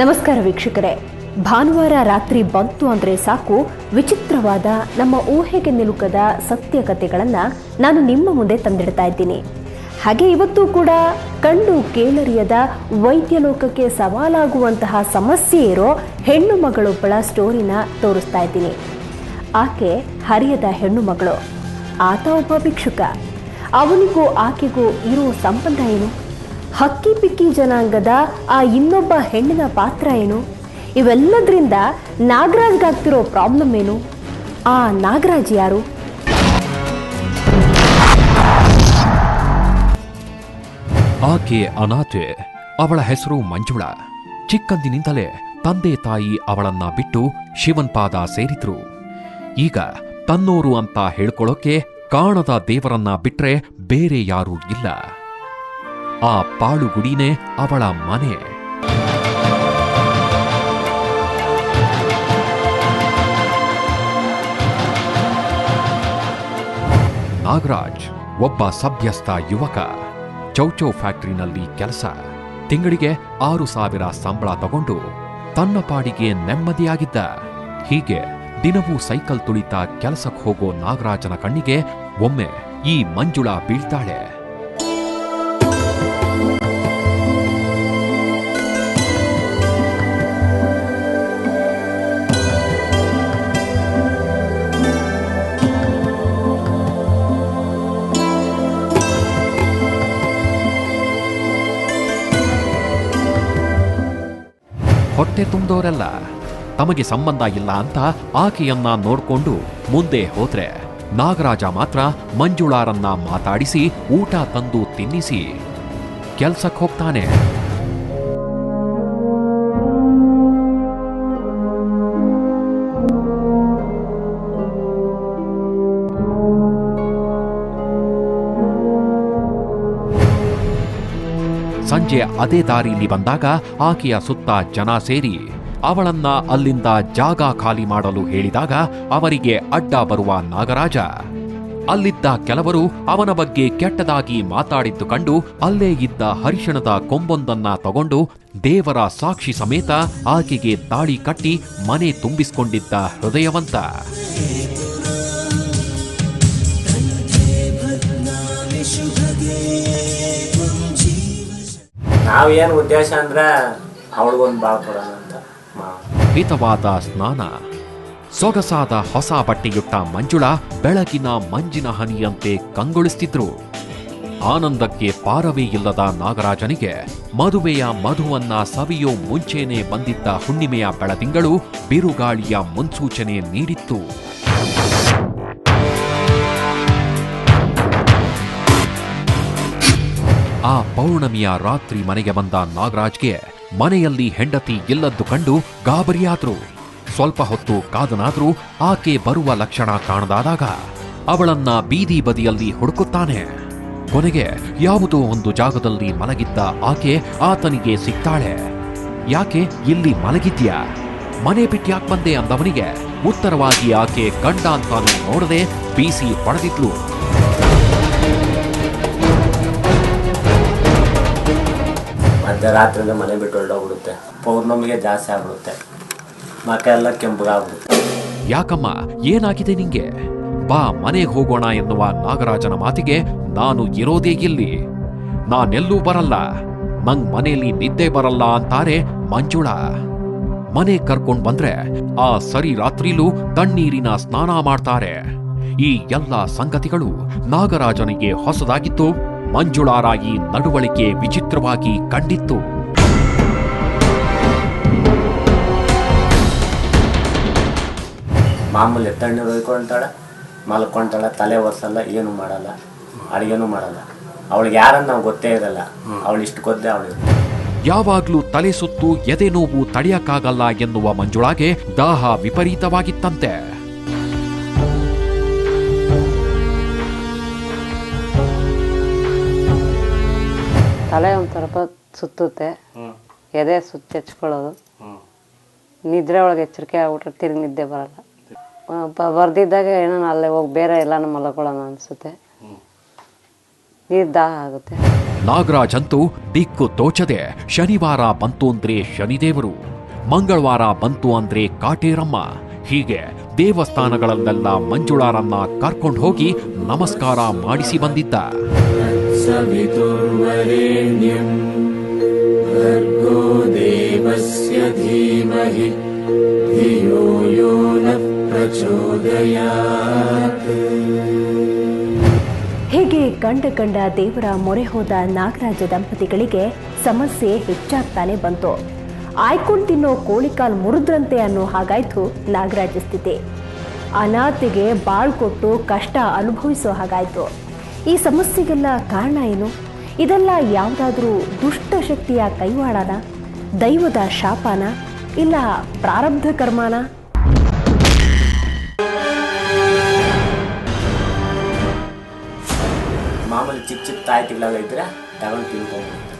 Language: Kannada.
ನಮಸ್ಕಾರ ವೀಕ್ಷಕರೇ. ಭಾನುವಾರ ರಾತ್ರಿ ಬಂತು ಅಂದರೆ ಸಾಕು, ವಿಚಿತ್ರವಾದ ನಮ್ಮ ಊಹೆಗೆ ನಿಲುಕದ ಸತ್ಯ ಕಥೆಗಳನ್ನು ನಾನು ನಿಮ್ಮ ಮುಂದೆ ತಂದಿಡ್ತಾ ಇದ್ದೀನಿ. ಹಾಗೆ ಇವತ್ತು ಕೂಡ ಕಂಡು ಕೇಳರಿಯದ ವೈದ್ಯ ಲೋಕಕ್ಕೆ ಸವಾಲಾಗುವಂತಹ ಸಮಸ್ಯೆ ಇರೋ ಹೆಣ್ಣು ಮಗಳೊಬ್ಬಳ ಸ್ಟೋರಿನ ತೋರಿಸ್ತಾ ಇದ್ದೀನಿ. ಆಕೆ ಹರಿಯದ ಹೆಣ್ಣು ಮಗಳು, ಆತ ಒಬ್ಬ ಭಿಕ್ಷುಕ. ಅವನಿಗೂ ಆಕೆಗೂ ಇರೋ ಸಂಬಂಧ ಏನು? ಹಕ್ಕಿ ಪಿಕ್ಕಿ ಜನಾಂಗದ ಆ ಇನ್ನೊಬ್ಬ ಹೆಣ್ಣಿನ ಪಾತ್ರ ಏನು? ಇವೆಲ್ಲದರಿಂದ ನಾಗರಾಜ್ಗಾಗ್ತಿರೋ ಪ್ರಾಬ್ಲಮ್ ಏನು? ಆ ನಾಗರಾಜ್ ಯಾರು? ಆಕೆ ಅನಾಥೆ. ಅವಳ ಹೆಸರು ಮಂಜುಳಾ. ಚಿಕ್ಕಂದಿನಿಂದಲೇ ತಂದೆ ತಾಯಿ ಅವಳನ್ನ ಬಿಟ್ಟು ಶಿವನ್ ಪಾದ ಸೇರಿದ್ರು. ಈಗ ತನ್ನೋರು ಅಂತ ಹೇಳ್ಕೊಳ್ಳೋಕೆ ಕಾಣದ ದೇವರನ್ನ ಬಿಟ್ರೆ ಬೇರೆ ಯಾರೂ ಇಲ್ಲ. ಆ ಪಾಳುಗುಡಿನೇ ಅವಳ ಮನೆ. ನಾಗರಾಜ್ ಒಬ್ಬ ಸಭ್ಯಸ್ಥ ಯುವಕ. ಚೌಚೌ ಫ್ಯಾಕ್ಟರಿನಲ್ಲಿ ಕೆಲಸ. ತಿಂಗಳಿಗೆ 6,000 ಸಂಬಳ ತಗೊಂಡು ತನ್ನ ಪಾಡಿಗೆ ನೆಮ್ಮದಿಯಾಗಿದ್ದ. ಹೀಗೆ ದಿನವೂ ಸೈಕಲ್ ತುಳಿತಾ ಕೆಲಸಕ್ಕೆ ಹೋಗೋ ನಾಗರಾಜನ ಕಣ್ಣಿಗೆ ಒಮ್ಮೆ ಈ ಮಂಜುಳಾ ಬೀಳ್ತಾಳೆ. ಹೊಟ್ಟೆ ತುಂಬೋರೆಲ್ಲ ತಮಗೆ ಸಂಬಂಧ ಇಲ್ಲ ಅಂತ ಆಕೆಯನ್ನ ನೋಡ್ಕೊಂಡು ಮುಂದೆ ಹೋದ್ರೆ, ನಾಗರಾಜ ಮಾತ್ರ ಮಂಜುಳಾರನ್ನ ಮಾತಾಡಿಸಿ ಊಟ ತಂದು ತಿನ್ನಿಸಿ ಕೆಲ್ಸಕ್ಕೆ ಹೋಗ್ತಾನೆ. ಸಂಜೆ ಅದೇ ದಾರಿಲಿ ಬಂದಾಗ ಆಕೆಯ ಸುತ್ತ ಜನ ಸೇರಿ ಅವಳನ್ನ ಅಲ್ಲಿಂದ ಜಾಗ ಖಾಲಿ ಮಾಡಲು ಹೇಳಿದಾಗ ಅವರಿಗೆ ಅಡ್ಡ ಬರುವ ನಾಗರಾಜ ಅಲ್ಲಿದ್ದ ಕೆಲವರು ಅವನ ಬಗ್ಗೆ ಕೆಟ್ಟದಾಗಿ ಮಾತಾಡಿದ್ದು ಕಂಡು ಅಲ್ಲೇ ಇದ್ದ ಹರಿಶಣದ ಕೊಂಬೊಂದನ್ನ ತಗೊಂಡು ದೇವರ ಸಾಕ್ಷಿ ಸಮೇತ ಆಕೆಗೆ ತಾಳಿ ಕಟ್ಟಿ ಮನೆ ತುಂಬಿಸಿಕೊಂಡಿದ್ದ ಹೃದಯವಂತ. ನಾವೇನು ಉದ್ದೇಶ ಅಂದ್ರೆ ಅವಳಿಗೊಂದು ಬಾಳ್ ಕೊಡೋಣ ಅಂತ. ಹಿತವಾದ ಸ್ನಾನ, ಸೊಗಸಾದ ಹೊಸ ಬಟ್ಟೆಯುಟ್ಟ ಮಂಜುಳಾ ಬೆಳಗಿನ ಮಂಜಿನ ಹನಿಯಂತೆ ಕಂಗೊಳಿಸ್ತಿದ್ರು. ಆನಂದಕ್ಕೆ ಪಾರವೇ ಇಲ್ಲದ ನಾಗರಾಜನಿಗೆ ಮದುವೆಯ ಮಧುವನ್ನ ಸವಿಯೋ ಮುಂಚೆನೆ ಬಂದಿದ್ದ ಹುಣ್ಣಿಮೆಯ ಬೆಳದಿಂಗಳು ಬಿರುಗಾಳಿಯ ಮುನ್ಸೂಚನೆ ನೀಡಿತ್ತು. ಆ ಪೌರ್ಣಮಿಯ ರಾತ್ರಿ ಮನೆಗೆ ಬಂದ ನಾಗರಾಜ್ಗೆ ಮನೆಯಲ್ಲಿ ಹೆಂಡತಿ ಇಲ್ಲದ್ದು ಕಂಡು ಗಾಬರಿಯಾದ್ರು. ಸ್ವಲ್ಪ ಹೊತ್ತು ಕಾದನಾದ್ರೂ ಆಕೆ ಬರುವ ಲಕ್ಷಣ ಕಾಣದಾದಾಗ ಅವಳನ್ನ ಬೀದಿ ಬದಿಯಲ್ಲಿ ಹುಡುಕುತ್ತಾನೆ. ಕೊನೆಗೆ ಯಾವುದೋ ಒಂದು ಜಾಗದಲ್ಲಿ ಮಲಗಿದ್ದ ಆಕೆ ಆತನಿಗೆ ಸಿಗ್ತಾಳೆ. ಯಾಕೆ ಇಲ್ಲಿ ಮಲಗಿದ್ಯಾ? ಮನೆ ಬಿಟ್ಟ್ಯಾಕ್ ಬಂದೆ ಅಂದವನಿಗೆ ಉತ್ತರವಾಗಿ ಆಕೆ ಗಂಡ ಅಂತಾನು ನೋಡದೆ ಬೀಸಿ ಹೊಡೆದಿದ್ಲು. ಮಧ್ಯರಾತ್ರಿಯಿಂದ ಮನೆ ಬಿಟ್ಟು ಹೊರಡೋಗ್ಬಿಡುತ್ತೆ. ಪೌರ್ಣಮಿಗೆ ಜಾಸ್ತಿ ಆಗ್ಬಿಡುತ್ತೆ. ಮಕ್ಕ ಎಲ್ಲ ಕೆಂಪಗಾಗ್ಬಿಡುತ್ತೆ. ಯಾಕಮ್ಮ, ಏನಾಗಿದೆ ನಿಂಗೆ? ಬಾ ಮನೆಗೆ ಹೋಗೋಣ ಎನ್ನುವ ನಾಗರಾಜನ ಮಾತಿಗೆ ನಾನು ಇರೋದೇ ಇಲ್ಲಿ, ನಾನೆಲ್ಲೂ ಬರಲ್ಲ, ನಂಗ್ ಮನೆಯಲ್ಲಿ ನಿದ್ದೆ ಬರಲ್ಲ ಅಂತಾರೆ ಮಂಜುಳಾ. ಮನೆ ಕರ್ಕೊಂಡ್ ಬಂದ್ರೆ ಆ ಸರಿ ರಾತ್ರಿಲೂ ತಣ್ಣೀರಿನ ಸ್ನಾನ ಮಾಡ್ತಾರೆ. ಈ ಎಲ್ಲ ಸಂಗತಿಗಳು ನಾಗರಾಜನಿಗೆ ಹೊಸದಾಗಿತ್ತು. ಮಂಜುಳಾರ ಈ ನಡವಳಿಕೆ ವಿಚಿತ್ರವಾಗಿ ಕಂಡಿತ್ತು. ಮಾಮೂಲಿ ತಣ್ಣೀರು ಹೊಯ್ಕೊಂತಾಳೆ, ಮಲ್ಕೊಂತಾಳೆ, ತಲೆ ಒರೆಸಲ್ಲ, ಏನು ಮಾಡಲ್ಲ, ಅಡುಗೆನೂ ಮಾಡಲ್ಲ. ಅವಳಿಗೆ ಯಾರನ್ನ ನಾವು ಗೊತ್ತೇ ಇರಲ್ಲ. ಅವಳು ಇಷ್ಟು ಗೊತ್ತೇ ಅವಳಿಗೆ. ಯಾವಾಗ್ಲೂ ತಲೆ ಸುತ್ತು ಎದೆ ನೋವು ತಡೆಯಕ್ಕಾಗಲ್ಲ ಎನ್ನುವ ಮಂಜುಳಾಗೆ ದಾಹ ವಿಪರೀತವಾಗಿತ್ತಂತೆ. ತಲೆ ಒಂದು ಸ್ವಲ್ಪ ಸುತ್ತುತ್ತೆ, ಎದೆ ಸುತ್ತೆಚ್ಕೊಳ್ಳೋದು, ನಿದ್ರೆ ಒಳಗೆ ಎಚ್ಚರಿಕೆ ಆಗ್ಬಿಟ್ರೆ ತಿರುಗಿ ನಿದ್ದೆ ಬರಲ್ಲ. ಬರ್ದಿದ್ದಾಗ ಏನೋ ಅಲ್ಲೇ ಹೋಗಿ ಬೇರೆ ಎಲ್ಲಾನು ಮಲ್ಕೊಳ್ಳೋಣ ಅನಿಸುತ್ತೆ. ನೀರು ದಾಹ ಆಗುತ್ತೆ. ನಾಗರಾಜ್ ಅಂತೂ ದಿಕ್ಕು ತೋಚದೆ ಶನಿವಾರ ಬಂತು ಅಂದ್ರೆ ಶನಿದೇವರು, ಮಂಗಳವಾರ ಬಂತು ಅಂದ್ರೆ ಕಾಟೇರಮ್ಮ, ಹೀಗೆ ದೇವಸ್ಥಾನಗಳಲ್ಲೆಲ್ಲ ಮಂಜುಳಾರನ್ನ ಕರ್ಕೊಂಡು ಹೋಗಿ ನಮಸ್ಕಾರ ಮಾಡಿಸಿ ಬಂದಿದ್ದ. ಹೀಗೆ ಕಂಡ ದೇವರ ಮೊರೆ ಹೋದ ನಾಗರಾಜ ದಂಪತಿಗಳಿಗೆ ಸಮಸ್ಯೆ ಹೆಚ್ಚಾಗ್ತಾನೆ ಬಂತು. ಆಯ್ಕೊಂಡು ತಿನ್ನೋ ಕೋಳಿಕಾಲ್ ಮುರಿದ್ರಂತೆ ಅನ್ನೋ ಹಾಗಾಯ್ತು ನಾಗರಾಜ ಸ್ಥಿತಿ. ಅನಾಥೆಗೆ ಬಾಳ್ ಕೊಟ್ಟು ಕಷ್ಟ ಅನುಭವಿಸೋ ಹಾಗಾಯ್ತು. ಈ ಸಮಸ್ಯೆಗೆಲ್ಲ ಕಾರಣ ಏನು? ಇದೆಲ್ಲ ಯಾವುದಾದ್ರೂ ದುಷ್ಟ ಶಕ್ತಿಯ ಕೈವಾಡನ, ದೈವದ ಶಾಪನ, ಇಲ್ಲ ಪ್ರಾರಬ್ಧ ಕರ್ಮನ? ಮಾಮೂಲಿ ಚಿಕ್ಕ ತಾಯಿ ತಿಂಗಳಾಗ ಇದ್ರೆ ತಗೊಂಡು ತಿನ್ಕೊಂಡು